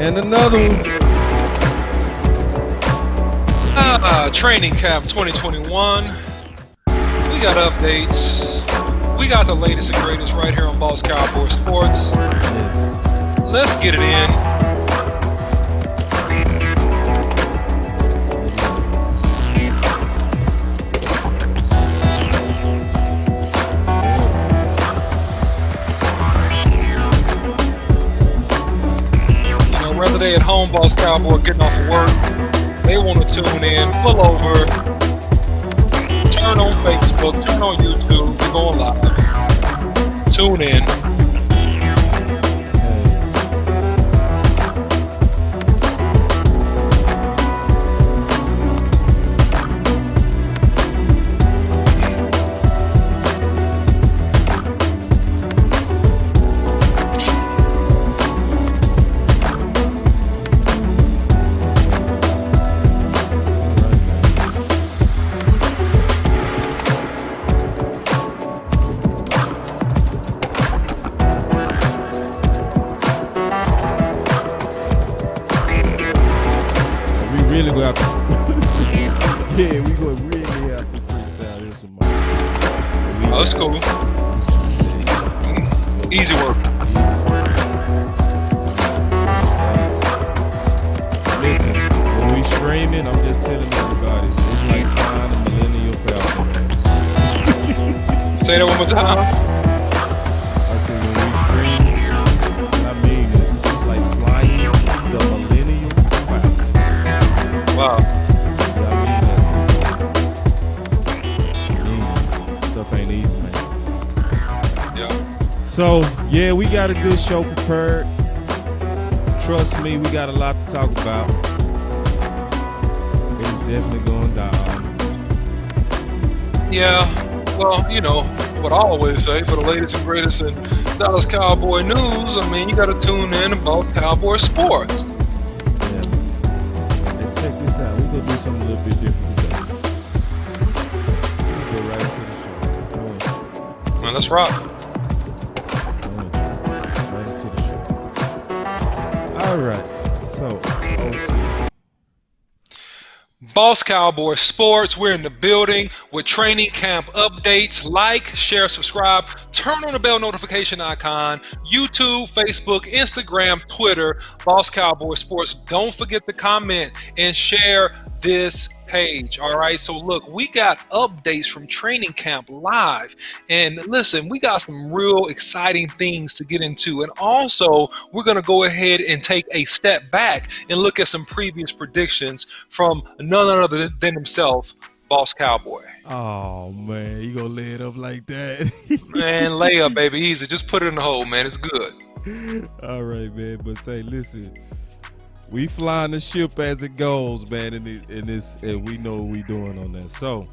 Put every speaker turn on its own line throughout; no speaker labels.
And another one.
Training camp 2021. We got updates. We got the latest and greatest right here on Boss Cowboy Sports.
Yes.
Let's get it in. Whether they at home, Boss Cowboy, getting off of work, they want to tune in, pull over, turn on Facebook, turn on YouTube, we're going live. Tune in.
Really go after. Yeah, we go really after freestyle.
Oh, that's cool. Easy work.
Listen, when we streaming, I'm just telling everybody, it's like flying a Millennial Falcon, man.
Say that one more time.
I said when we stream, I mean it's like flying the Millennial Falcon.
Wow.
Stuff ain't easy, man.
Yeah.
So, yeah, we got a good show prepared. Trust me, we got a lot to talk about. It's definitely going down.
Yeah. Well, you know what I always say, for the latest and greatest in Dallas Cowboy news, I mean, you got to tune in to Both Cowboy Sports.
Check this out. We're going to do something a little bit different today. We'll go right into the show.
Man, let's rock.
Right into the show. All right. So, OC.
Boss Cowboy Sports, we're in the building with training camp updates. Like, share, subscribe, turn on the bell notification icon, YouTube, Facebook, Instagram, Twitter, Boss Cowboy Sports. Don't forget to comment and share this page. All right, so look, we got updates from training camp live, and listen, we got some real exciting things to get into, and also we're going to go ahead and take a step back and look at some previous predictions from none other than himself, Boss Cowboy.
Oh man, you gonna lay it up like that?
Man, lay up, baby, easy. Just put it in the hole, man. It's good.
All right, man. But say, listen, we flying the ship as it goes, man, and we know what we doing on that. So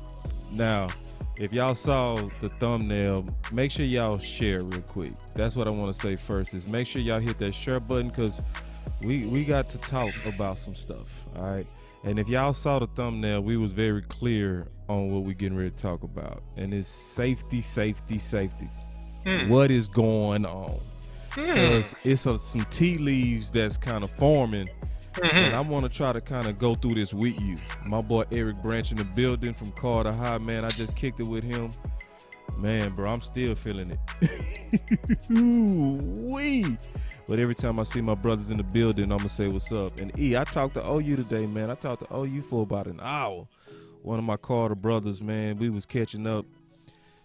now, if y'all saw the thumbnail, make sure y'all share real quick. That's what I want to say first, is make sure y'all hit that share button, because we got to talk about some stuff. All right. And if y'all saw the thumbnail, we was very clear on what we getting ready to talk about. And it's safety. What is going on? Because it's some tea leaves that's kind of forming. And I want to try to kind of go through this with you. My boy Eric Branch in the building from Carter High, man. I just kicked it with him. Man, bro, I'm still feeling it. Ooh-wee. But every time I see my brothers in the building, I'm going to say what's up. And I talked to OU today, man. I talked to OU for about an hour. One of my Carter brothers, man, we was catching up.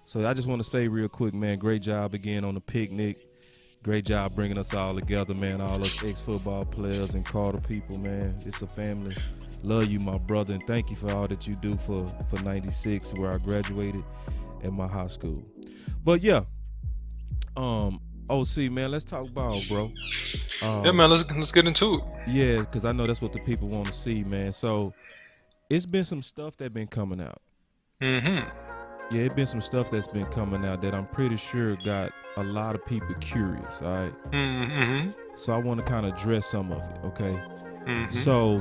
So I just want to say real quick, man, great job again on the picnic. Great job bringing us all together, man, all us ex-football players and Carter people, man. It's a family. Love you, my brother, and thank you for all that you do for 96, where I graduated at my high school. But, yeah, OC, man, let's talk ball, bro.
Yeah, man, let's get into it.
Yeah, because I know that's what the people want to see, man. So it's been some stuff that's been coming out.
Mm-hmm.
Yeah, it's been some stuff that's been coming out that I'm pretty sure got a lot of people curious, all right?
Mm-hmm.
So I want to kind of address some of it, okay?
Mm-hmm.
So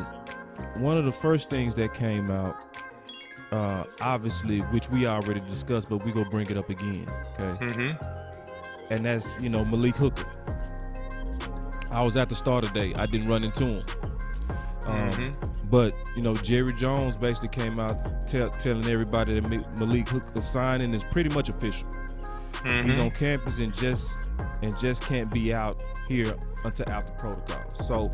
one of the first things that came out, obviously, which we already discussed, but we're going to bring it up again, okay?
Mm-hmm.
And that's, Malik Hooker. I was at the starter day. I didn't run into him. But, Jerry Jones basically came out telling everybody that Malik Hooker's signing is pretty much official. He's on campus and just can't be out here until after protocol. So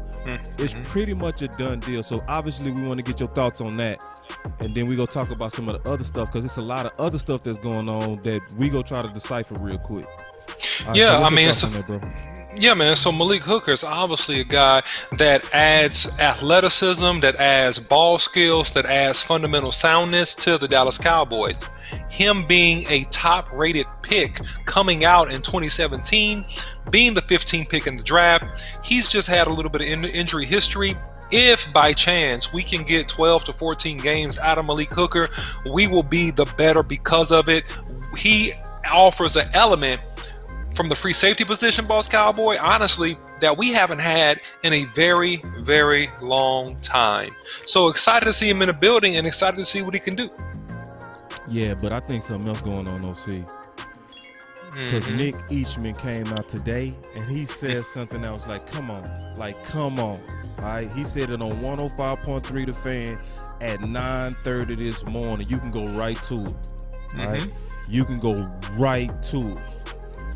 it's pretty much a done deal. So obviously we want to get your thoughts on that. And then we go talk about some of the other stuff, because it's a lot of other stuff that's going on that we go try to decipher real quick.
Yeah,
Yeah,
man. So Malik Hooker is obviously a guy that adds athleticism, that adds ball skills, that adds fundamental soundness to the Dallas Cowboys. Him being a top-rated pick coming out in 2017, being the 15th pick in the draft, he's just had a little bit of injury history. If by chance we can get 12 to 14 games out of Malik Hooker, we will be the better because of it. He offers an element from the free safety position, Boss Cowboy, honestly, that we haven't had in a very, very long time. So excited to see him in the building and excited to see what he can do.
Yeah, but I think something else going on, OC. Because Nick Eachman came out today and he said something that was like, come on. All right, he said it on 105.3 The Fan at 9:30 this morning. You can go right to it. All right, you can go right to it.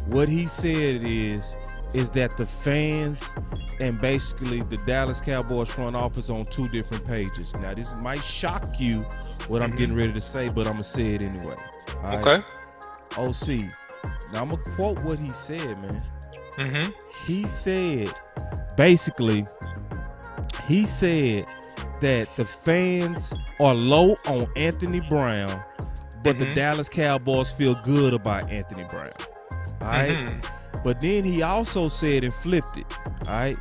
What he said is that the fans and basically the Dallas Cowboys front office on two different pages. Now, this might shock you what I'm getting ready to say, but I'm going to say it anyway. All right?
Okay.
OC. Now, I'm going to quote what he said, man. He said, basically, that the fans are low on Anthony Brown, but the Dallas Cowboys feel good about Anthony Brown. All right. But then he also said and flipped it. All right.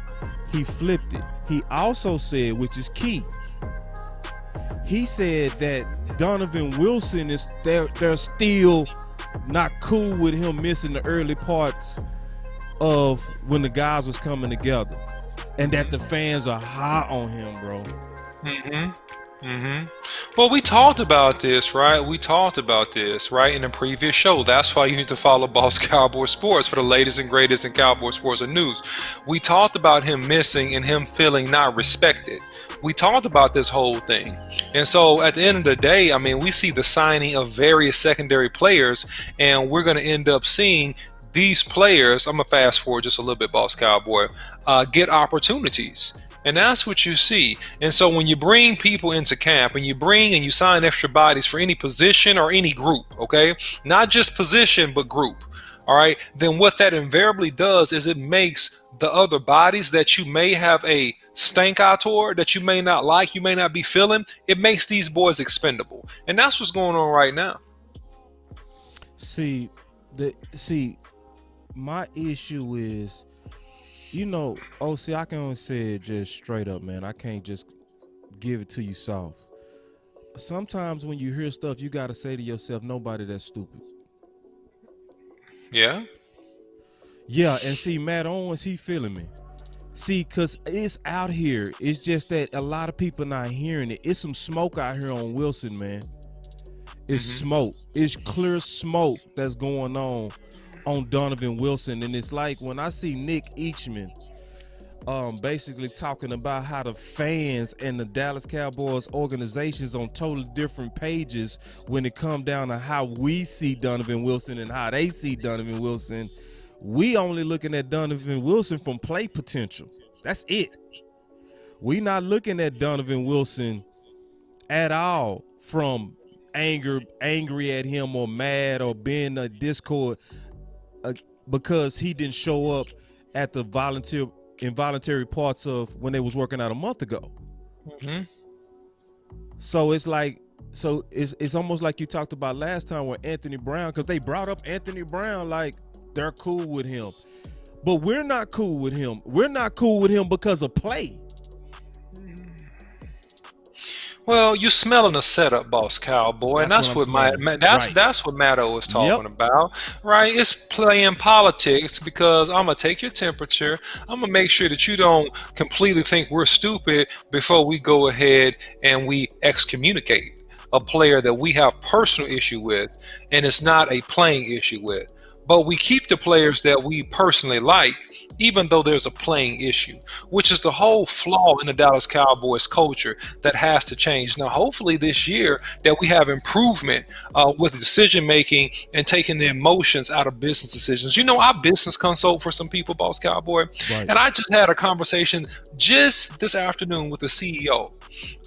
He flipped it. He also said, which is key, he said that Donovan Wilson is they're still not cool with him missing the early parts of when the guys was coming together, and that the fans are high on him, bro.
Well, we talked about this, right? In the previous show. That's why you need to follow Boss Cowboy Sports for the latest and greatest in Cowboy sports and news. We talked about him missing and him feeling not respected. We talked about this whole thing. And so at the end of the day, I mean, we see the signing of various secondary players, and we're going to end up seeing these players, I'm going to fast forward just a little bit, Boss Cowboy, get opportunities. And that's what you see. And so when you bring people into camp and you sign extra bodies for any position or any group, okay, not just position, but group, all right, then what that invariably does is it makes the other bodies that you may have a stank eye toward, that you may not like, you may not be feeling, it makes these boys expendable. And that's what's going on right now.
See, my issue is, OC, I can only say it just straight up, man. I can't just give it to you soft. Sometimes when you hear stuff, you got to say to yourself, nobody that's stupid.
Yeah?
Yeah, and see, Matt Owens, he feeling me. See, because it's out here. It's just that a lot of people not hearing it. It's some smoke out here on Wilson, man. It's smoke. It's clear smoke that's going on Donovan Wilson. And it's like when I see Nick Eachman basically talking about how the fans and the Dallas Cowboys organizations on totally different pages when it come down to how we see Donovan Wilson and how they see Donovan Wilson. We only looking at Donovan Wilson from play potential. That's it. We not looking at Donovan Wilson at all from angry at him or mad or being a discord because he didn't show up at the involuntary parts of when they was working out a month ago. So it's like, it's almost like you talked about last time with Anthony Brown, because they brought up Anthony Brown like they're cool with him, but we're not cool with him. We're not cool with him because of play.
Well, you smelling a setup, Boss Cowboy, and that's what Matto is talking about, right? It's playing politics, because I'm gonna take your temperature. I'm gonna make sure that you don't completely think we're stupid before we go ahead and we excommunicate a player that we have personal issue with, and it's not a playing issue with. But we keep the players that we personally like, even though there's a playing issue, which is the whole flaw in the Dallas Cowboys culture that has to change. Now, hopefully this year that we have improvement with decision making and taking the emotions out of business decisions. You know, I business consult for some people, Boss Cowboy,
Right.
and I just had a conversation just this afternoon with the CEO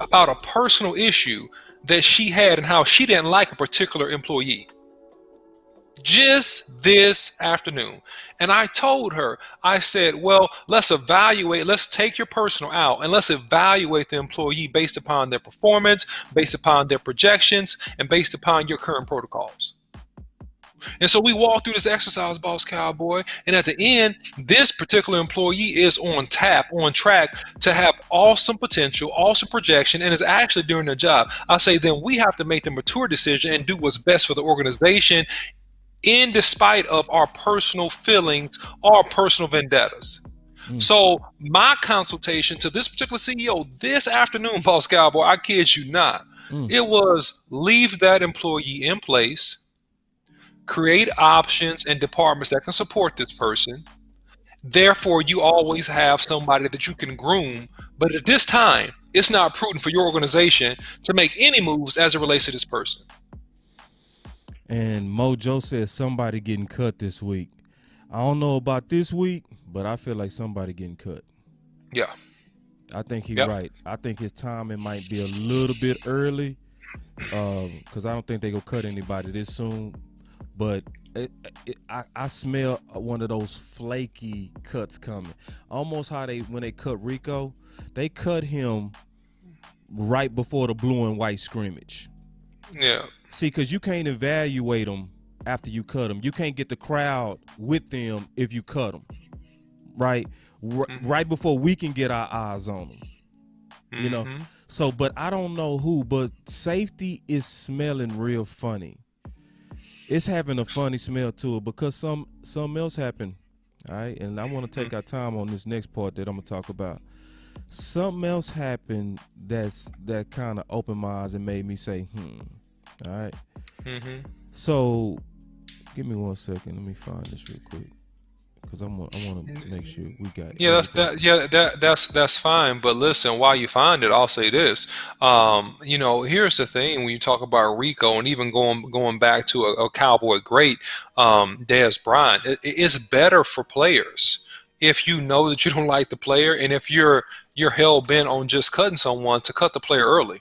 about a personal issue that she had and how she didn't like a particular employee. Just this afternoon. And I told her, I said, well, let's take your personal out and let's evaluate the employee based upon their performance, based upon their projections, and based upon your current protocols. And so we walked through this exercise, Boss Cowboy, and at the end, this particular employee is on track to have awesome potential, awesome projection, and is actually doing their job. I say then we have to make the mature decision and do what's best for the organization in despite of our personal feelings or personal vendettas. So my consultation to this particular CEO this afternoon, Boss Cowboy, I kid you not, it was leave that employee in place, create options and departments that can support this person. Therefore, you always have somebody that you can groom. But at this time, it's not prudent for your organization to make any moves as it relates to this person.
And Mojo says somebody getting cut this week. I don't know about this week, but I feel like somebody getting cut.
Yeah.
I think he's right. I think his timing might be a little bit early because I don't think they're going to cut anybody this soon. But I smell one of those flaky cuts coming. Almost how when they cut Rico, they cut him right before the blue and white scrimmage.
Yeah.
See, because you can't evaluate them after you cut them. You can't get the crowd with them if you cut them, right? Right before we can get our eyes on them, you know? So, but I don't know who, but safety is smelling real funny. It's having a funny smell to it because something else happened, all right? And I want to take our time on this next part that I'm going to talk about. Something else happened that kind of opened my eyes and made me say, all right? So give me 1 second. Let me find this real quick because I want to make sure we got it.
Yeah, that's fine. But listen, while you find it, I'll say this. You know, here's the thing: when you talk about Rico, and even going back to a Cowboy great, Dez Bryant, it's better for players if you know that you don't like the player, and if you're hell bent on just cutting someone, to cut the player early.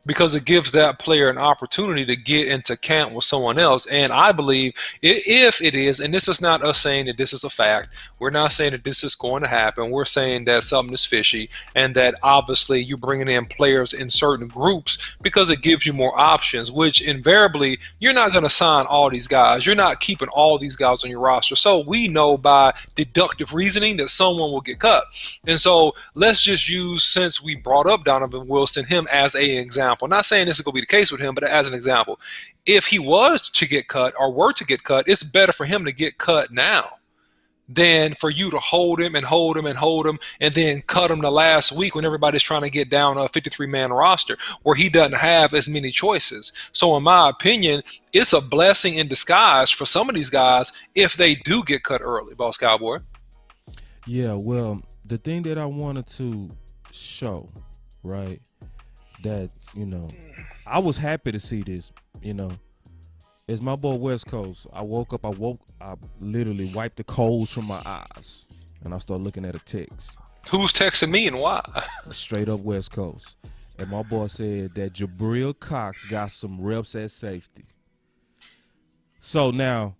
Because it gives that player an opportunity to get into camp with someone else. And I believe if it is, and this is not us saying that this is a fact, we're not saying that this is going to happen. We're saying that something is fishy and that obviously you're bringing in players in certain groups because it gives you more options, which invariably you're not going to sign all these guys. You're not keeping all these guys on your roster. So we know by deductive reasoning that someone will get cut. And so let's just use, since we brought up Donovan Wilson, him as an example. I'm not saying this is going to be the case with him, but as an example, if he was to get cut or were to get cut, it's better for him to get cut now than for you to hold him and hold him and hold him and then cut him the last week when everybody's trying to get down a 53-man roster where he doesn't have as many choices. So in my opinion, it's a blessing in disguise for some of these guys if they do get cut early, Boss Cowboy.
Yeah, well, the thing that I wanted to show, right, that, you know, I was happy to see this, you know, is my boy West Coast. I literally wiped the coals from my eyes and I started looking at a text.
Who's texting me and why?
Straight up West Coast. And my boy said that Jabril Cox got some reps at safety. So now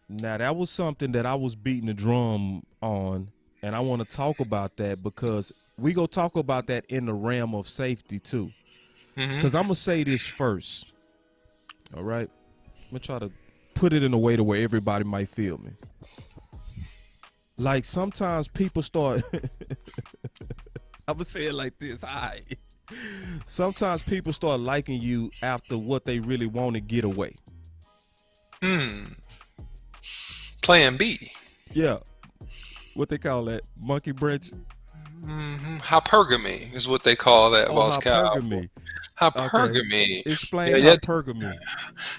that was something that I was beating the drum on, and I want to talk about that because we go talk about that in the realm of safety too. Because I'm going to say this first. All right? I'm going to try to put it in a way to where everybody might feel me. Like sometimes people start, I'm going to say it like this. Sometimes people start liking you after what they really want to get away.
Plan B.
Yeah. What they call that? Monkey branch?
Hypergamy is what they call that, Boss Cow. Hypergamy.
Explain
Yeah,
hypergamy.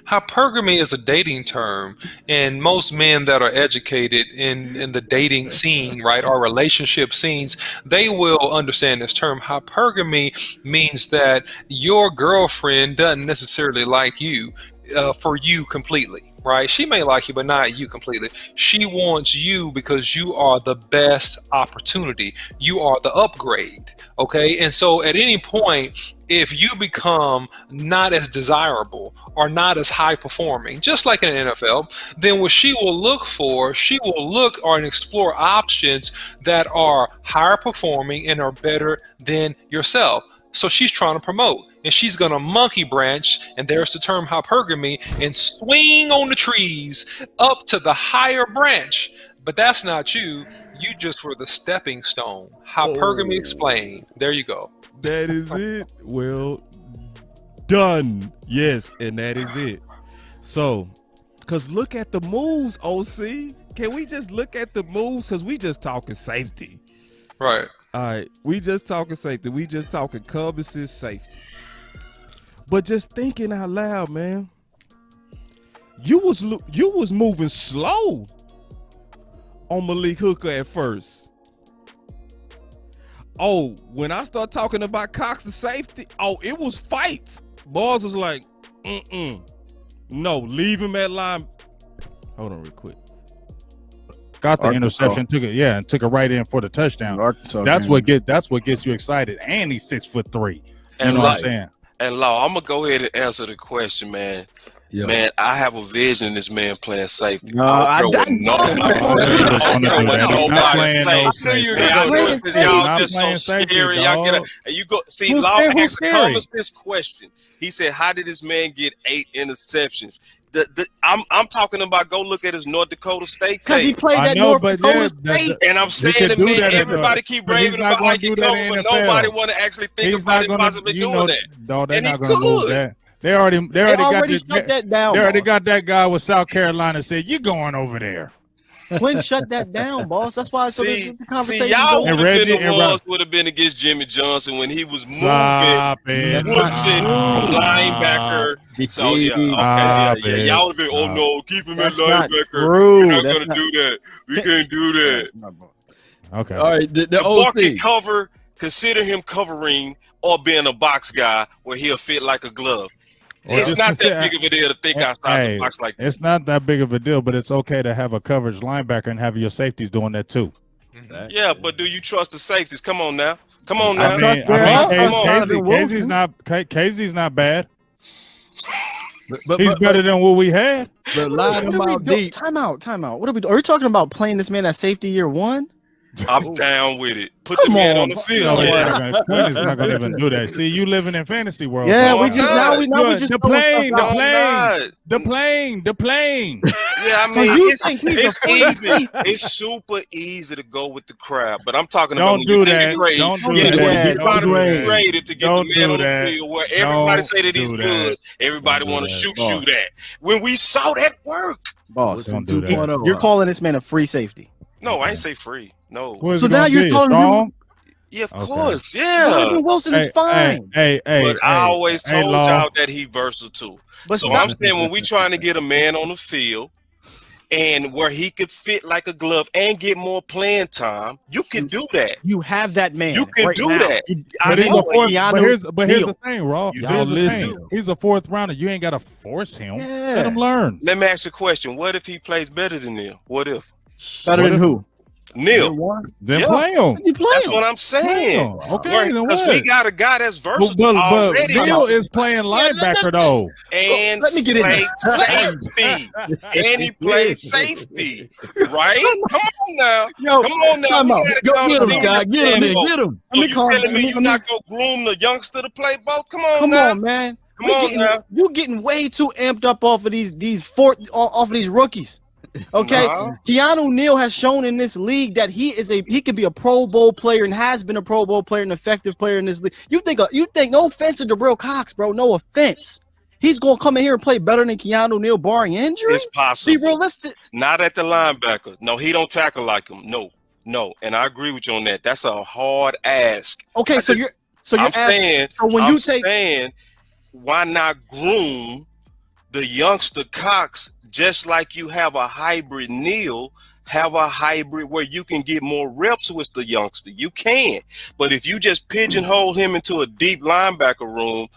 hypergamy is a dating term, and most men that are educated in the dating scene, right, or relationship scenes, they will understand this term. Hypergamy means that your girlfriend doesn't necessarily like you for you completely. Right? She may like you, but not you completely. She wants you because you are the best opportunity. You are the upgrade. Okay. And so at any point, if you become not as desirable or not as high performing, just like in the NFL, then what she will look for, she will look or explore options that are higher performing and are better than yourself. So she's trying to promote, and she's going to monkey branch, and there's the term hypergamy, and swing on the trees up to the higher branch. But that's not you. You just were the stepping stone. Hypergamy explained. There you go.
That is it. Well done. Yes, and that is it. So, because look at the moves, OC. Can we just look at the moves? Because we just talking safety.
Right.
All right, we just talking safety. We just talking Cubs' safety. But just thinking out loud, man, you was moving slow on Malik Hooker at first. Oh, when I start talking about Cox the safety, it was fights. Boys was like, no, leave him at line. Hold on real quick.
Got the interception, took it right in for the touchdown. That's what gets you excited. And he's 6'3". You know what I'm saying?
And Law, I'm gonna go ahead and answer the question, man. Yeah. Man, I have a vision of this man playing safety. No, I don't y'all just so scary. Y'all get and you go see Law asked Thomas this question. He said, "How did this man get 8 interceptions?" I'm talking about go look at his North Dakota State tape.
He played that North Dakota State.
And I'm saying to me, everybody keep raving about how he covered, but nobody want to actually think about it possibly doing that.
No, they're not going to move that. They already got that down. They already got that guy with South Carolina said, "You're going over there."
Quinn shut that down, boss. That's why the conversation.
Y'all would have been against Jimmy Johnson when he was moving Woodson, linebacker. So y'all would have been, oh no, keep him at linebacker. We're not gonna do that. We can't do that.
Okay.
All right. The OC cover. Consider him covering or being a box guy where he'll fit like a glove. It's not that big of a deal to think outside the box like that.
It's not that big of a deal, but it's okay to have a coverage linebacker and have your safeties doing that too.
Yeah, but do you trust the safeties? Come on now.
Casey's not bad. But he's better than what we had.
But line him out deep. Time out. What are we doing? Are we talking about playing this man at safety year 1?
I'm down with it. Put the man on the field.
Quinn is not going to even do that. See, you living in fantasy world.
Yeah, we just
the plane.
Yeah, I mean, it's easy. It's super easy to go with the crowd, but I'm talking about
don't do that. Don't do that.
You're creative to get the man on the field where everybody say that he's good. Everybody want to shoot at. When we saw that work,
boss, don't do that. You're calling this man a free safety.
No, I ain't say free. No.
So now you're calling him.
Yeah, of course. Yeah.
Wilson is fine.
But I always told y'all that he versatile. So I'm saying when we trying to get a man on the field and where he could fit like a glove and get more playing time, you can do that.
You have that man.
You can do that.
But here's the thing, Raw. He's a 4th rounder. You ain't got to force him. Let him learn.
Let me ask you a question. What if he plays better than Neil? What if?
Better than who?
Neil.
Then play him.
That's what I'm saying.
Okay,
because we got a guy that's versatile already.
But Neil is playing linebacker though.
And let me get safety. And he plays safety. Right? Come on now. Come on now.
Get him, Scott. Get him.
You telling me you're not going to groom the youngster to play both? Come on
man.
Come on now.
You're getting way too amped up off of these rookies. Okay, Keanu Neal has shown in this league that he could be a Pro Bowl player and has been a Pro Bowl player, an effective player in this league. You think no offense to Jabril Cox, bro, no offense. He's gonna come in here and play better than Keanu Neal, barring injury.
It's possible.
Be realistic.
Not at the linebacker. No, he don't tackle like him. No, and I agree with you on that. That's a hard ask.
Okay, So you're
saying,
so when you take,
saying, why not groom the youngster Cox just like you have a hybrid Neal? Have a hybrid where you can get more reps with the youngster. You can, but if you just pigeonhole him into a deep linebacker room,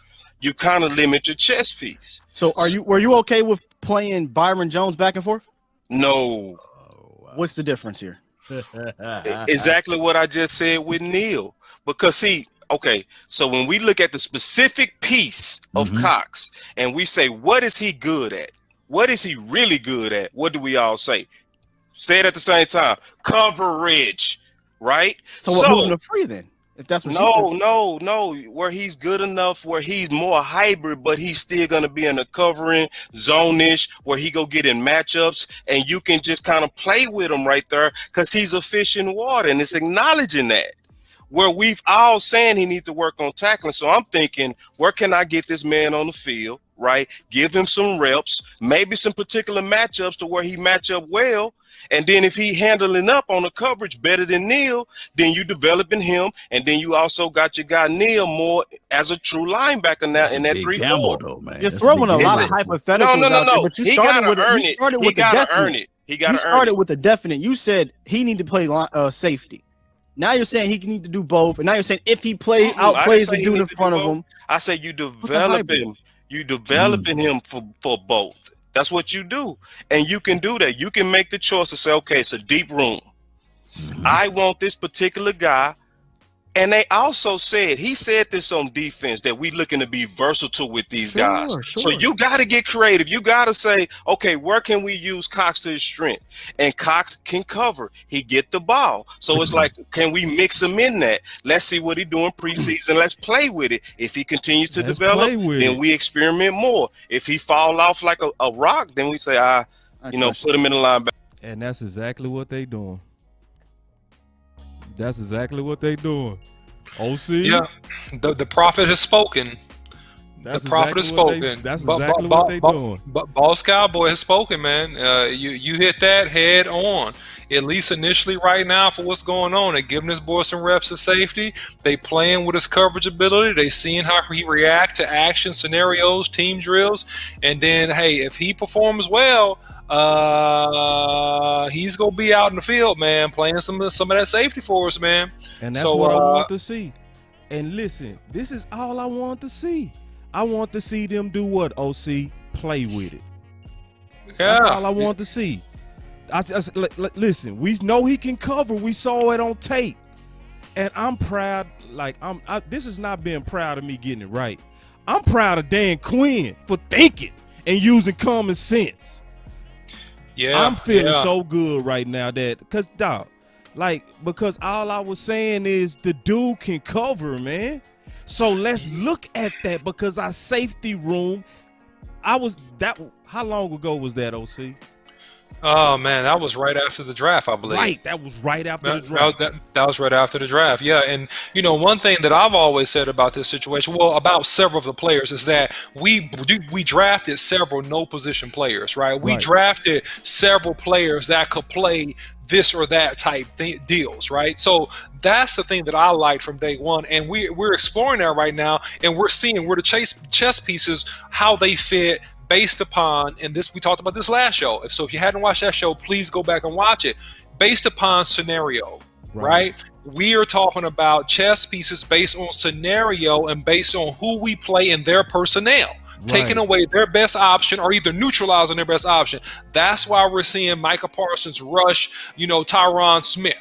you kind of limit your chess piece.
So were you okay with playing Byron Jones back and forth?
No.
What's the difference here?
Exactly what I just said with Neal. Because see, okay, so when we look at the specific piece of Cox and we say, what is he good at? What is he really good at? What do we all say? Say it at the same time. Coverage, right?
So what moving to free then? If that's what
no. Where he's good enough, where he's more hybrid, but he's still gonna be in a covering zone-ish, where he go get in matchups, and you can just kind of play with him right there because he's a fish in water, and it's acknowledging that. Where we've all saying he needs to work on tackling. So I'm thinking, where can I get this man on the field, right? Give him some reps, maybe some particular matchups to where he match up well. And then if he handling up on the coverage better than Neal, then you developing him. And then you also got your guy Neal more as a true linebacker now in that 3-4.
You're throwing a lot of hypotheticals out there, but you started with
he gotta earn it. You
started with a definite. You said he need to play safety. Now you're saying he need to do both, and now you're saying if he outplays the dude in front of him.
I say you develop him. You developing him for both. That's what you do, and you can do that. You can make the choice to say, okay, it's a deep room. I want this particular guy. And they also said, he said this on defense, that we looking to be versatile with these guys. Sure. So you got to get creative. You got to say, okay, where can we use Cox to his strength? And Cox can cover. He get the ball. So it's like, can we mix him in that? Let's see what he doing preseason. Let's play with it. If he continues to develop, then we experiment more. If he fall off like a rock, then we say, put him in the linebacker.
And that's exactly what they doing. That's exactly what they doing. OC?
Yeah, the prophet has spoken.
That's
the prophet has spoken.
That's exactly what they doing.
But Boss Cowboy has spoken, man. You hit that head on. At least initially right now for what's going on. They giving this boy some reps of safety. They playing with his coverage ability. They seeing how he react to action scenarios, team drills. And then, hey, if he performs well, he's gonna be out in the field, man, playing some of that safety for us, man.
And that's what I want to see. And listen, this is all I want to see. I want to see them do what, OC? Play with it. Yeah. That's all I want to see. Listen, we know he can cover. We saw it on tape. And I'm proud. This is not being proud of me getting it right. I'm proud of Dan Quinn for thinking and using common sense.
Yeah,
I'm feeling so good right now because all I was saying is the dude can cover, man. So let's look at that because our safety room, how long ago was that, OC?
Oh, man, that was right after the draft, I believe.
Right, that was right after the draft.
That was right after the draft, yeah. And, one thing that I've always said about this situation, well, about several of the players, is that we drafted several no-position players, right? We drafted several players that could play this or that type deals, right? So that's the thing that I liked from day one, and we're exploring that right now, and we're seeing where the chess pieces, how they fit, based upon, and this we talked about this last show. So if you hadn't watched that show, please go back and watch it. Based upon scenario, right? We are talking about chess pieces based on scenario and based on who we play in their personnel. Taking away their best option or either neutralizing their best option. That's why we're seeing Micah Parsons rush, Tyron Smith.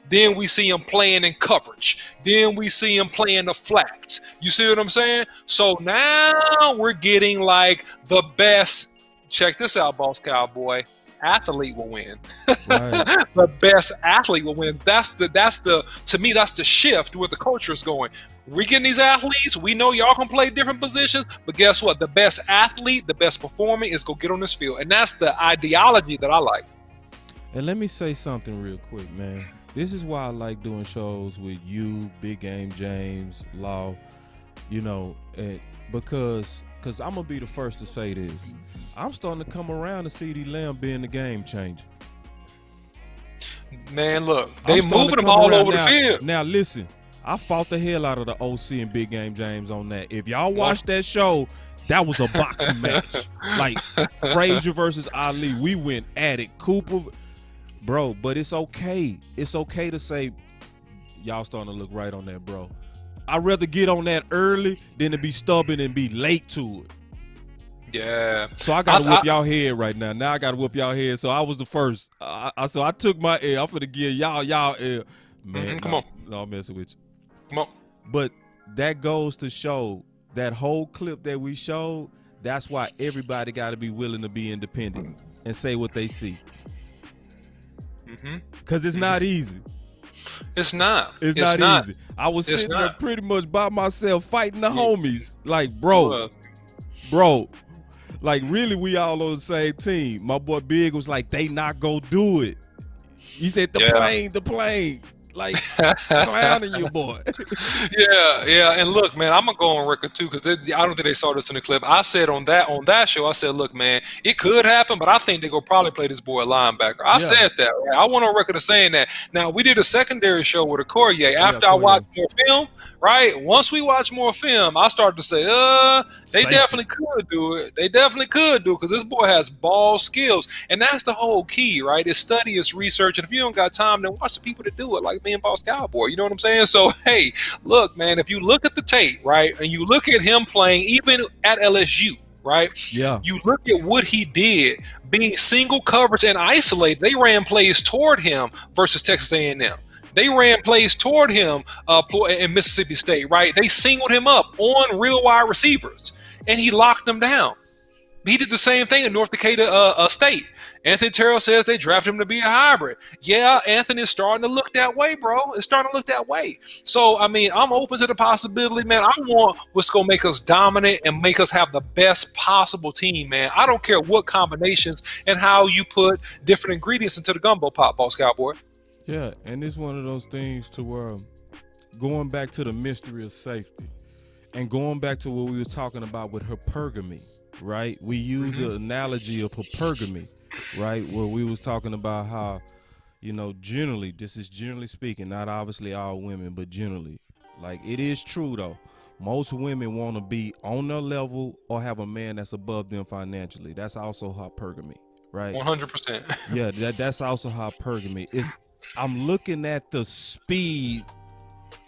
Then we see him playing in coverage. Then we see him playing the flats. You see what I'm saying? So now we're getting like the best. Check this out, Boss Cowboy. Athlete will win. The best athlete will win. To me, that's the shift where the culture is going. We're getting these athletes. We know y'all can play different positions, but guess what? The best athlete, the best performer is go get on this field. And that's the ideology that I like.
And let me say something real quick, man. This is why I like doing shows with you, Big Game James, Law, and because I'm going to be the first to say this. I'm starting to come around to CeeDee Lamb being the game changer.
Man, look, they moving them all over the field.
Now, listen, I fought the hell out of the OC and Big Game James on that. If y'all watched that show, that was a boxing match. Like Frazier versus Ali. We went at it. Cooper, bro, but it's okay. It's okay to say, y'all starting to look right on that, bro. I'd rather get on that early than to be stubborn and be late to it.
Yeah.
So I got to whip y'all head right now. Now I got to whip y'all head. So I was the first. So I took my L. I'm finna give y'all L. Man,
come on.
No, I'm messing with you.
Come on.
But that goes to show that whole clip that we showed, that's why everybody got to be willing to be independent and say what they see. Because it's not easy.
It's not.
It's not easy. I was sitting there pretty much by myself fighting the homies. Like, bro, like really we all on the same team. My boy Big was like, they not gonna do it. He said, the plane. Like clowning you, boy.
Yeah. And look, man, I'm gonna go on record too, because I don't think they saw this in the clip. I said on that show, I said, look, man, it could happen, but I think they're gonna probably play this boy a linebacker. I said that, right? I went on record of saying that. Now we did a secondary show with Okoye after I watched more film, right? Once we watched more film, I started to say, they definitely could do it. They definitely could do it, because this boy has ball skills, and that's the whole key, right? Is study, is research, and if you don't got time, then watch the people that do it, like me and Boss Cowboy. You know what I'm saying? So, hey, look, man, if you look at the tape, right, and you look at him playing even at LSU, right? Yeah. You look at what he did, being single coverage and isolated. They ran plays toward him versus Texas A&M. They ran plays toward him in Mississippi State, right? They singled him up on real wide receivers, and he locked them down. He did the same thing in North Dakota State. Anthony Terrell says they drafted him to be a hybrid. Yeah, Anthony is starting to look that way, bro. It's starting to look that way. So, I mean, I'm open to the possibility, man. I want what's going to make us dominant and make us have the best possible team, man. I don't care what combinations and how you put different ingredients into the gumbo pot, Boss Cowboy.
Yeah, and it's one of those things to where going back to the mystery of safety and going back to what we were talking about with hypergamy, right? We use the analogy of hypergamy, right? Where we was talking about how, generally, this is generally speaking, not obviously all women, but generally. Like, it is true, though. Most women want to be on their level or have a man that's above them financially. That's also hypergamy, right?
100%.
Yeah, that's also hypergamy. I'm looking at the speed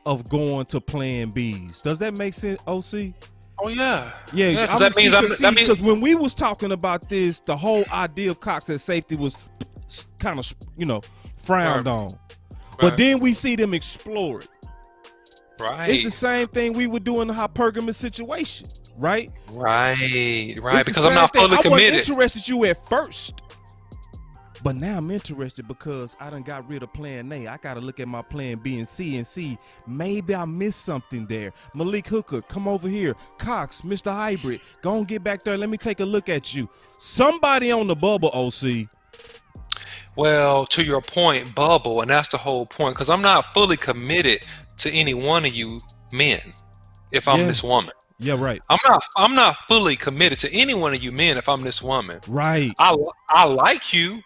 of going to plan Bs. Does that make sense, OC?
Oh yeah.
Yeah, that means because when we was talking about this, the whole idea of Cox at safety was kind of frowned on. But then we see them explore it.
Right.
It's the same thing we would do in the hypergamous situation, right?
Right. Because I'm not fully committed.
I wasn't interested you at first. But now I'm interested because I done got rid of plan A. I got to look at my plan B and see maybe I missed something there. Malik Hooker, come over here. Cox, Mr. Hybrid, go and get back there. Let me take a look at you. Somebody on the bubble, OC.
Well, to your point, bubble, and that's the whole point, because I'm not fully committed to any one of you men if I'm this woman.
Yeah, right.
I'm not fully committed to any one of you men if I'm this woman.
Right.
I like you.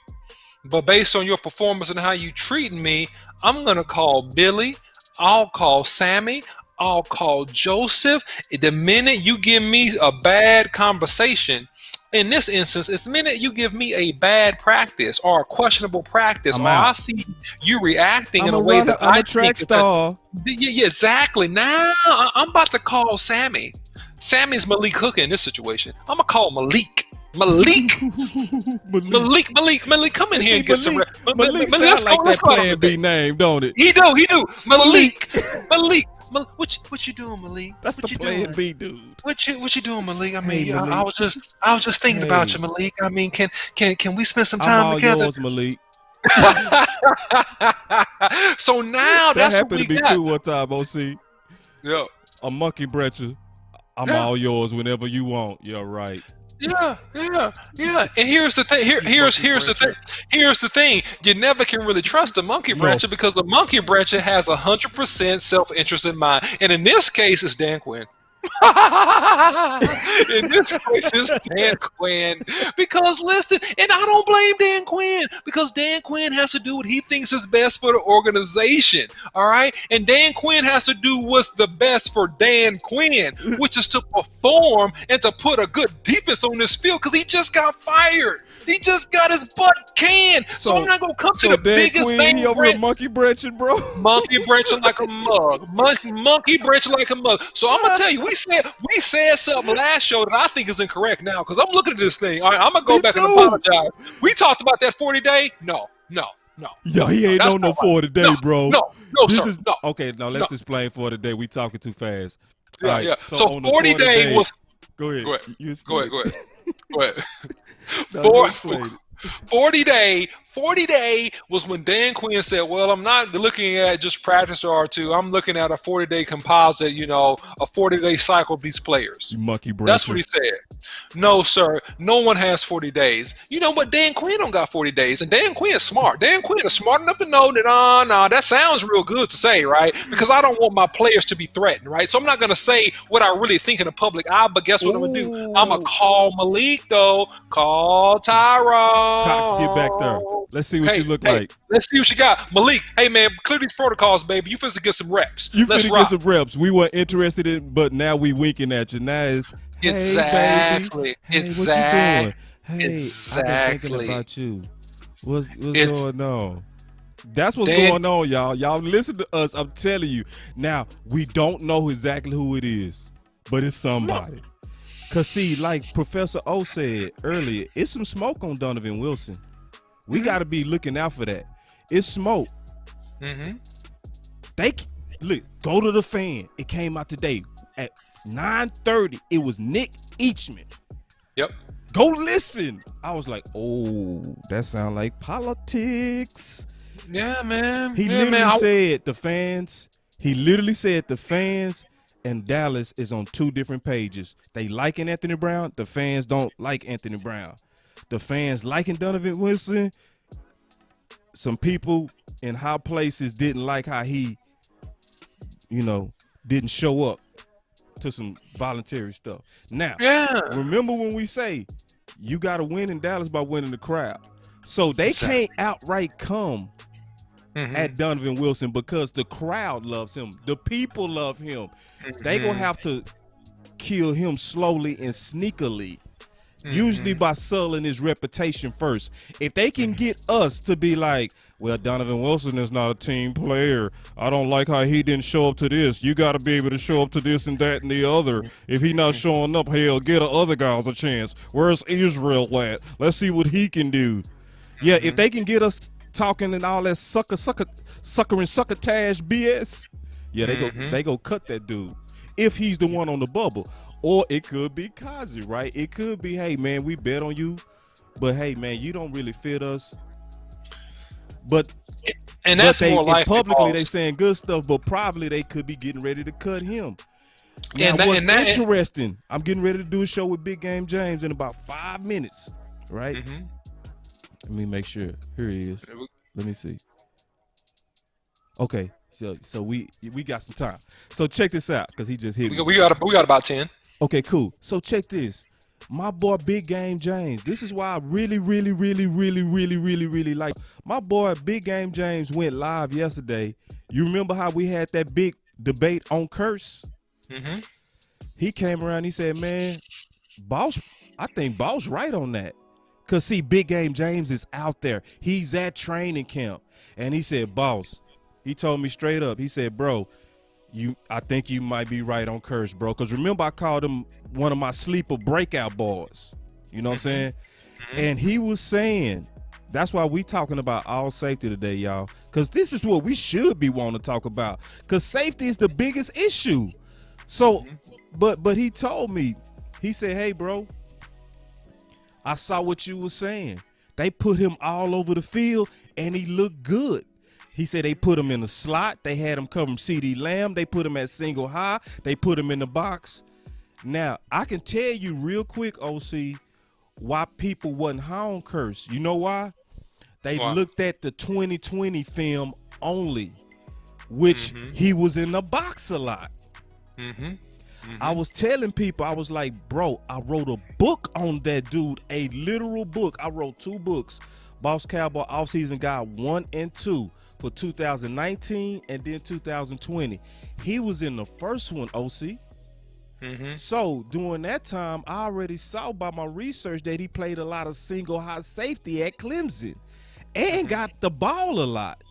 But based on your performance and how you treating me, I'm going to call Billy. I'll call Sammy. I'll call Joseph. The minute you give me a bad conversation, in this instance, it's the minute you give me a bad practice or a questionable practice, I see you reacting in a way that I
track star.
Yeah, exactly. Now I'm about to call Sammy. Sammy's Malik Hooker in this situation. I'm going to call Malik. Malik, come in here and get some.
Malik sounds like that plan B name, don't it?
He do. Malik. What you doing, Malik?
That's the plan B dude.
What you doing, Malik? I mean, I was just thinking about you, Malik. I mean, can we spend some time together?
Yours, Malik.
So now that's what we got. That happened to be true
one time, OC.
Yeah.
A monkey brancher. I'm all yours whenever you want. Yeah, right.
Yeah. And here's the thing. Here's the thing. You never can really trust a monkey brancher because the monkey brancher has 100% self-interest in mind. And in this case, it's Dan Quinn. In this case, it's Dan Quinn. Because listen, and I don't blame Dan Quinn because Dan Quinn has to do what he thinks is best for the organization. All right, and Dan Quinn has to do what's the best for Dan Quinn, which is to perform and to put a good defense on this field because he just got fired. He just got his butt canned. So I'm not gonna come to the
Dan
biggest
Quinn,
thing.
He over here monkey branching, bro.
Monkey branching like a mug. Monkey branching like a mug. So I'm gonna tell you, we said something last show that I think is incorrect now because I'm looking at this thing. All right, I'm gonna go back and apologize. We talked about that 40-day. No.
Yo, he ain't on no 40-day, bro.
No, sir. No.
Okay, now let's explain 40-day. We talking too fast.
Yeah,
right,
yeah. So 40-day was.
Go ahead.
Go ahead. 40-day was when Dan Quinn said, well, I'm not looking at just practice or two. I'm looking at a 40-day composite, a 40-day cycle of these players.
You monkey brancher.
That's what he said. No, sir. No one has 40 days. You know what? Dan Quinn don't got 40 days. And Dan Quinn is smart. Dan Quinn is smart enough to know that, that sounds real good to say, right? Because I don't want my players to be threatened, right? So I'm not going to say what I really think in the public eye, but guess what I'm going to do? I'm going to call Malik, though. Call Tyrone.
Cox, get back there. Let's see what you look like.
Let's see what you got. Malik, hey, man, clear these protocols, baby. You finna get some reps.
Let's get some reps. We weren't interested in, but now we winking at you. Now it's,
exactly.
Hey,
exactly.
What you doing? Hey,
exactly.
I've been thinking about you. What's going on? That's what's going on, y'all. Y'all listen to us. I'm telling you. Now, we don't know exactly who it is, but it's somebody. No. Because, see, like Professor O said earlier, it's some smoke on Donovan Wilson. We got to be looking out for that. It's smoke. Look, go to the fan. It came out today at 9:30. It was Nick Eachman.
Yep.
Go listen. I was like, oh, that sounds like politics.
Yeah, man.
He literally said the fans. He literally said the fans and Dallas is on two different pages. They liking Anthony Brown. The fans don't like Anthony Brown. The fans liking Donovan Wilson. Some people in high places didn't like how he, didn't show up to some voluntary stuff. Now, remember when we say you got to win in Dallas by winning the crowd. So they can't outright come at Donovan Wilson because the crowd loves him. The people love him. They going to have to kill him slowly and sneakily. Usually by sullying his reputation first. If they can get us to be like, well, Donovan Wilson is not a team player. I don't like how he didn't show up to this. You got to be able to show up to this and that and the other. If he not showing up, hell, get other guys a chance. Where's Israel at? Let's see what he can do. Yeah, if they can get us talking and all that succotash BS, yeah, they go cut that dude if he's the one on the bubble. Or it could be Kazi, right? It could be, hey, man, we bet on you, but, hey, man, you don't really fit us. And that's more likely. Publicly, they saying good stuff, but probably they could be getting ready to cut him. Now, what's interesting, I'm getting ready to do a show with Big Game James in about 5 minutes, right? Let me make sure. Here he is. Let me see. Okay, so we got some time. So check this out, because he just hit me.
We got about 10.
Okay, cool. So check this. My boy Big Game James. This is why I really like my boy Big Game James went live yesterday. You remember how we had that big debate on Curse? He came around, he said, man, I think Boss right on that. Cause see, Big Game James is out there. He's at training camp. And he said, Boss, he told me straight up, he said, bro, I think you might be right on Curse, bro. Because remember, I called him one of my sleeper breakout boys. You know what I'm saying? And he was saying, that's why we talking about all safety today, y'all. Because this is what we should be wanting to talk about. Because safety is the biggest issue. So, but he told me, he said, hey, bro, I saw what you were saying. They put him all over the field, and he looked good. He said they put him in the slot. They had him covering CeeDee Lamb. They put him at single high. They put him in the box. Now, I can tell you real quick, OC, why people wasn't high on Curse. You know why? They looked at the 2020 film only, which he was in the box a lot. I was telling people, I was like, bro, I wrote a book on that dude, a literal book. I wrote 2 books, Boss Cowboy Offseason Guide 1 and 2 for 2019 and then 2020. He was in the first one, OC. So during that time, I already saw by my research that he played a lot of single high safety at Clemson and got the ball a lot.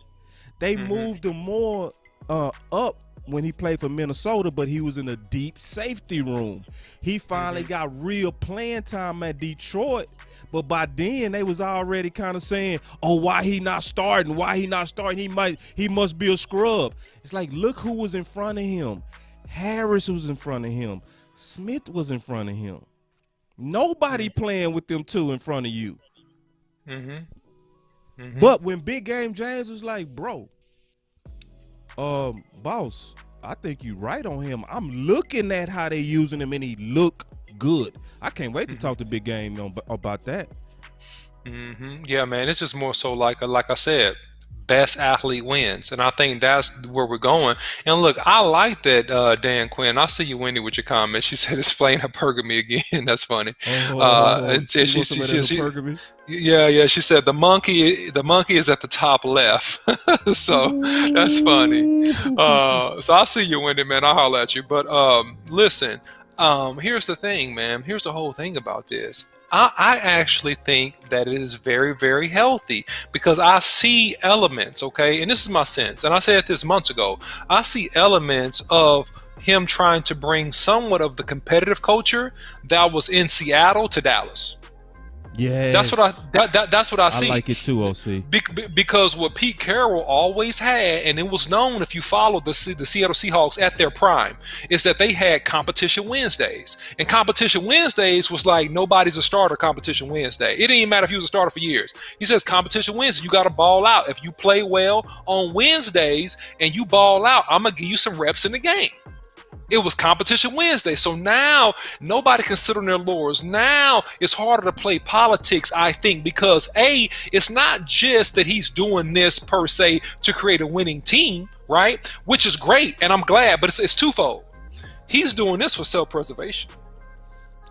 They moved him more up when he played for Minnesota, but he was in a deep safety room. He finally got real playing time at Detroit, but by then they was already kind of saying, oh, why he not starting? Why he not starting? He must be a scrub. It's like, look who was in front of him. Harris was in front of him. Smith was in front of him. Nobody playing with them 2 in front of you. But when Big Game James was like, bro, boss, I think you right on him. I'm looking at how they using him and he look good. I can't wait to talk to Big Game about that.
Yeah, man, it's just more so like I said, best athlete wins, and I think that's where we're going. And look, I like that, Dan Quinn. I see you, Wendy, with your comment. She said, "Explain hypergamy again." That's funny. Yeah. She said the monkey is at the top left. So that's funny. So I see you, Wendy, man. I'll holler at you. But listen, here's the thing, man. Here's the whole thing about this. I actually think that it is very, very healthy because I see elements, okay? And this is my sense, and I said this months ago. I see elements of him trying to bring somewhat of the competitive culture that was in Seattle to Dallas.
Yeah,
that's what I see.
I like it too, OC.
Because what Pete Carroll always had, and it was known if you followed the Seattle Seahawks at their prime, is that they had Competition Wednesdays. And Competition Wednesdays was like nobody's a starter Competition Wednesday. It didn't even matter if he was a starter for years. He says Competition Wednesday, you got to ball out. If you play well on Wednesdays and you ball out, I'm going to give you some reps in the game. It was Competition Wednesday. So now nobody can sit on their laurels. Now it's harder to play politics, I think, because it's not just that he's doing this per se to create a winning team, right? Which is great, and I'm glad, but it's twofold. He's doing this for self-preservation.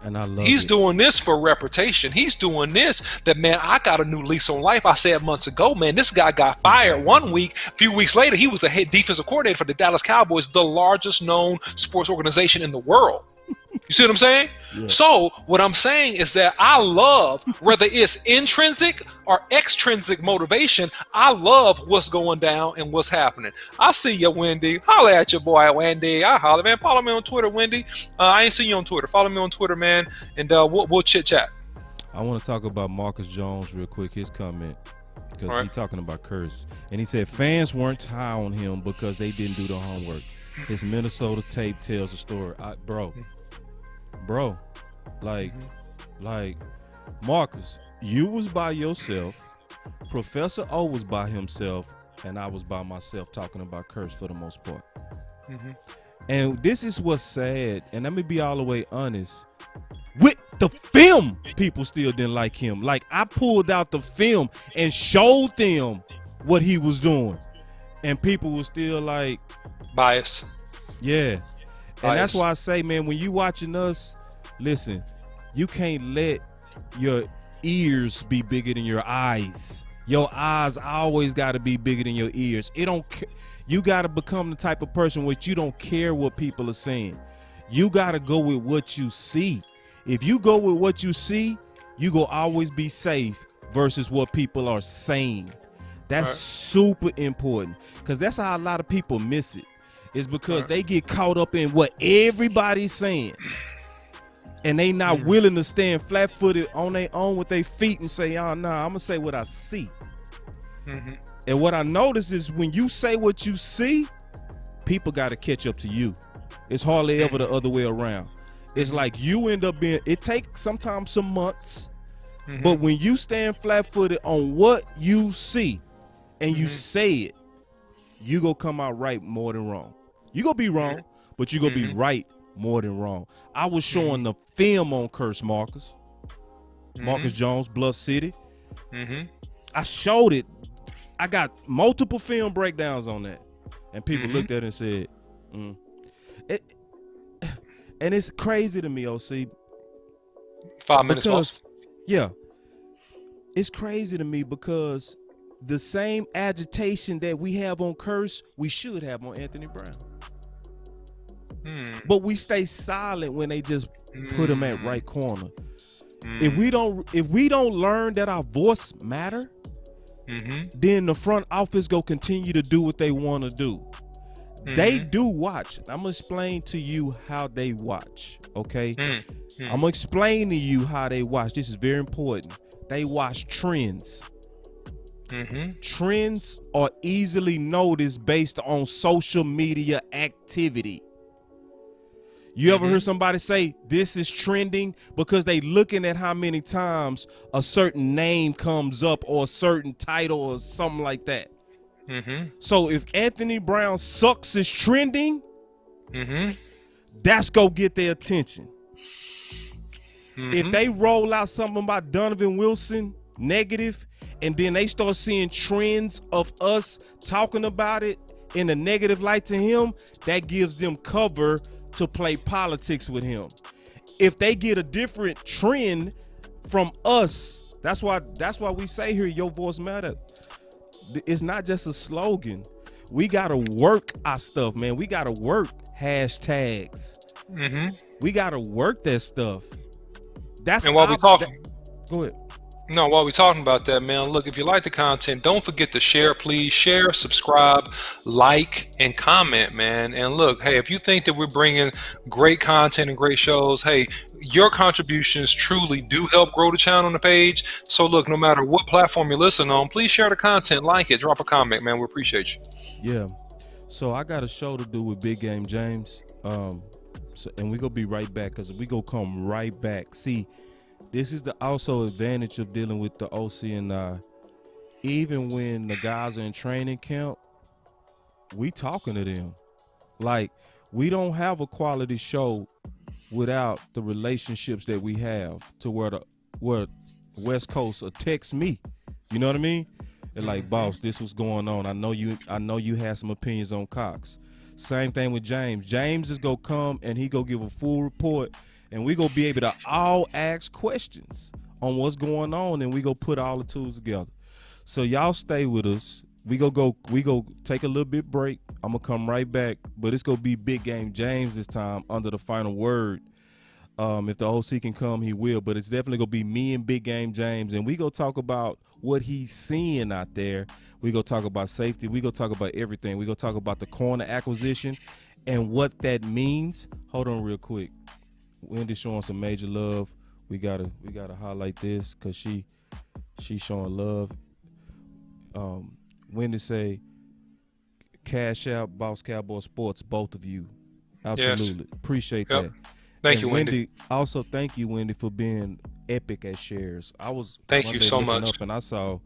And I love
He's doing this for reputation. He's doing this that, man, I got a new lease on life. I said months ago, man, this guy got fired 1 week. A few weeks later, he was the head defensive coordinator for the Dallas Cowboys, the largest known sports organization in the world. You see what I'm saying? Yeah. So what I'm saying is that I love, whether it's intrinsic or extrinsic motivation, I love what's going down and what's happening. I see you, Wendy. Holla at your boy, Wendy. I holla, man. Follow me on Twitter, Wendy. I ain't seen you on Twitter. Follow me on Twitter, man, and we'll chit-chat.
I want to talk about Marcus Jones real quick, his comment, because he's talking about Curse. And he said fans weren't high on him because they didn't do the homework. His Minnesota tape tells the story. Bro, like Marcus, you was by yourself, Professor O was by himself, and I was by myself talking about Curse for the most part. And this is what's sad, and let me be all the way honest. With the film, people still didn't like him. Like, I pulled out the film and showed them what he was doing, and people were still like
bias.
Yeah. And that's why I say, man, when you watching us, listen, you can't let your ears be bigger than your eyes. Your eyes always got to be bigger than your ears. You got to become the type of person which you don't care what people are saying. You got to go with what you see. If you go with what you see, you go always be safe versus what people are saying. That's super important, because that's how a lot of people miss it. It's because they get caught up in what everybody's saying, and they not willing to stand flat-footed on their own with their feet and say, oh, nah, I'm going to say what I see. And what I notice is when you say what you see, people got to catch up to you. It's hardly ever the other way around. It's like you end up being, it takes sometimes some months, but when you stand flat-footed on what you see and you say it, you gonna come out right more than wrong. You gonna be wrong, but you gonna be right more than wrong. I was showing the film on Curse Marcus Jones, Bluff City. I showed it. I got multiple film breakdowns on that, and people looked at it and said, And it's crazy to me, OC.
5 minutes
because, yeah, it's crazy to me because the same agitation that we have on Curse, we should have on Anthony Brown. But we stay silent when they just put him at right corner. If we don't learn that our voice matter, then the front office go continue to do what they want to do. They do watch. I'm gonna explain to you how they watch. Okay, I'm gonna explain to you how they watch. This is very important. They watch trends. Trends are easily noticed based on social media activity. You ever heard somebody say this is trending? Because they looking at how many times a certain name comes up or a certain title or something like that. So if Anthony Brown sucks is trending, that's go get their attention. If they roll out something about Donovan Wilson negative, and then they start seeing trends of us talking about it in a negative light to him, that gives them cover to play politics with him. If they get a different trend from us, that's why we say here, your voice matter. It's not just a slogan. We gotta work our stuff, man. We gotta work hashtags. We gotta work that stuff. That's
and while we talking.
Go ahead.
No, while we're talking about that, man, look, if you like the content, don't forget to share, please. Share, subscribe, like, and comment, man. And look, hey, if you think that we're bringing great content and great shows, hey, your contributions truly do help grow the channel on the page. So look, no matter what platform you're listening on, please share the content, like it, drop a comment, man. We appreciate you.
Yeah. So I got a show to do with Big Game James. And we're going to be right back because we going to come right back. See, this is the also advantage of dealing with the OC and I. Even when the guys are in training camp, we talking to them. Like, we don't have a quality show without the relationships that we have to where West Coast will text me. You know what I mean? They're like, boss, this was going on. I know you had some opinions on Cox. Same thing with James. James is gonna come and he gonna give a full report. And we gonna be able to all ask questions on what's going on, and we go put all the tools together. So y'all stay with us. We go take a little bit break. I'm gonna come right back, but it's gonna be Big Game James this time under the final word. If the OC can come, he will. But it's definitely gonna be me and Big Game James, and we go talk about what he's seeing out there. We go talk about safety. We go talk about everything. We go talk about the corner acquisition and what that means. Hold on real quick. Wendy showing some major love. We gotta highlight this because she's showing love. Wendy say, cash out, Boss Cowboy Sports, both of you. Absolutely. Yes. Appreciate that.
Thank you, Wendy.
Also, thank you, Wendy, for being epic at shares.
Thank you so much.
Up and I saw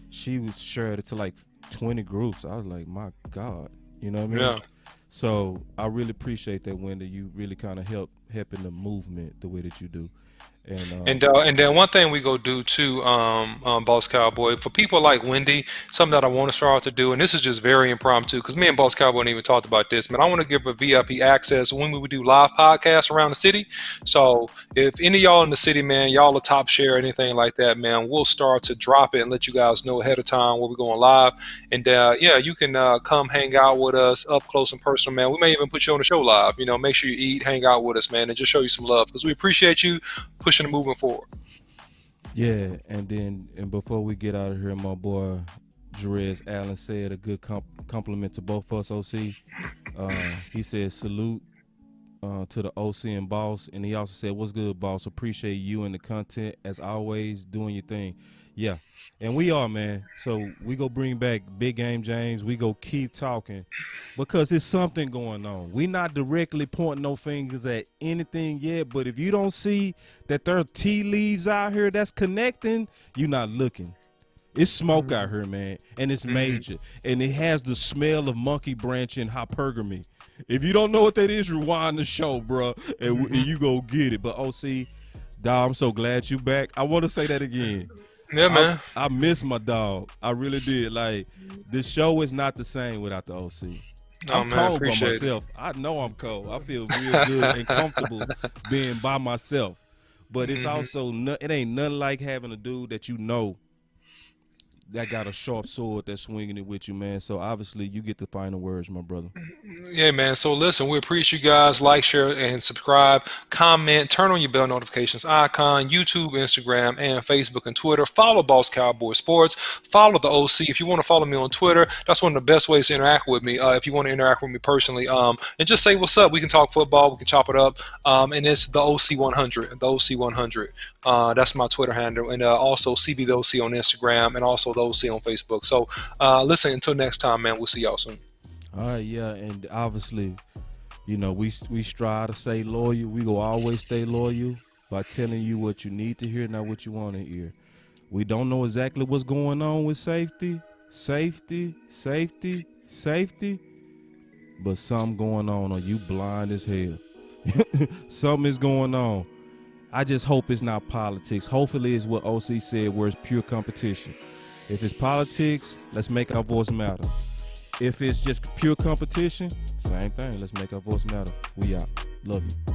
she was shared it to like 20 groups. I was like, my God. You know what I mean?
Yeah.
So I really appreciate that, Wendy. You really kind of helping the movement the way that you do. And
then one thing we go do too, Boss Cowboy, for people like Wendy, something that I want to start to do, and this is just very impromptu because me and Boss Cowboy ain't even talked about this, man. I want to give a VIP access when we do live podcasts around the city. So if any of y'all in the city, man, y'all a top share or anything like that, man, we'll start to drop it and let you guys know ahead of time where we're going live. And yeah, you can come hang out with us up close and personal, man. We may even put you on the show live. You know, make sure you eat, hang out with us, man, and just show you some love because we appreciate you pushing and moving forward.
Yeah, and before we get out of here, my boy Jerez Allen said a good compliment to both of us, OC. He said salute to the OC and Boss, and he also said, what's good, Boss? Appreciate you and the content as always, doing your thing. Yeah, and we are, man. So we go bring back Big Game James. We go keep talking because it's something going on. We not directly pointing no fingers at anything yet, but if you don't see that there are tea leaves out here that's connecting, you're not looking. It's smoke out here, man, and it's major, and it has the smell of monkey branch and hypergamy. If you don't know what that is, rewind the show, bro, and you go get it. But OC, dog, I'm so glad you back. I want to say that again.
Yeah, man.
I miss my dog. I really did. Like, the show is not the same without the OC. I'm cold by myself. I know I'm cold. I feel real good and comfortable being by myself. But it's also it ain't nothing like having a dude that you know that got a sharp sword that's swinging it with you, man. So obviously you get the final words, my brother.
Yeah, man. So listen, we appreciate you guys. Like, share, and subscribe. Comment. Turn on your bell notifications icon. YouTube, Instagram, and Facebook and Twitter. Follow Boss Cowboy Sports. Follow the OC. If you want to follow me on Twitter, that's one of the best ways to interact with me. If you want to interact with me personally, and just say what's up. We can talk football. We can chop it up. And it's the OC 100. The OC 100. That's my Twitter handle. And also CB the OC on Instagram, and also the OC on Facebook. So listen, until next time, man, we'll see y'all soon.
All right, yeah, and obviously, you know, we strive to stay loyal. We go always stay loyal by telling you what you need to hear, not what you want to hear. We don't know exactly what's going on with safety, but something going on, or you blind as hell. Something is going on. I just hope it's not politics. Hopefully it's what OC said, where it's pure competition. If it's politics, let's make our voice matter. If it's just pure competition, same thing. Let's make our voice matter. We out. Love you.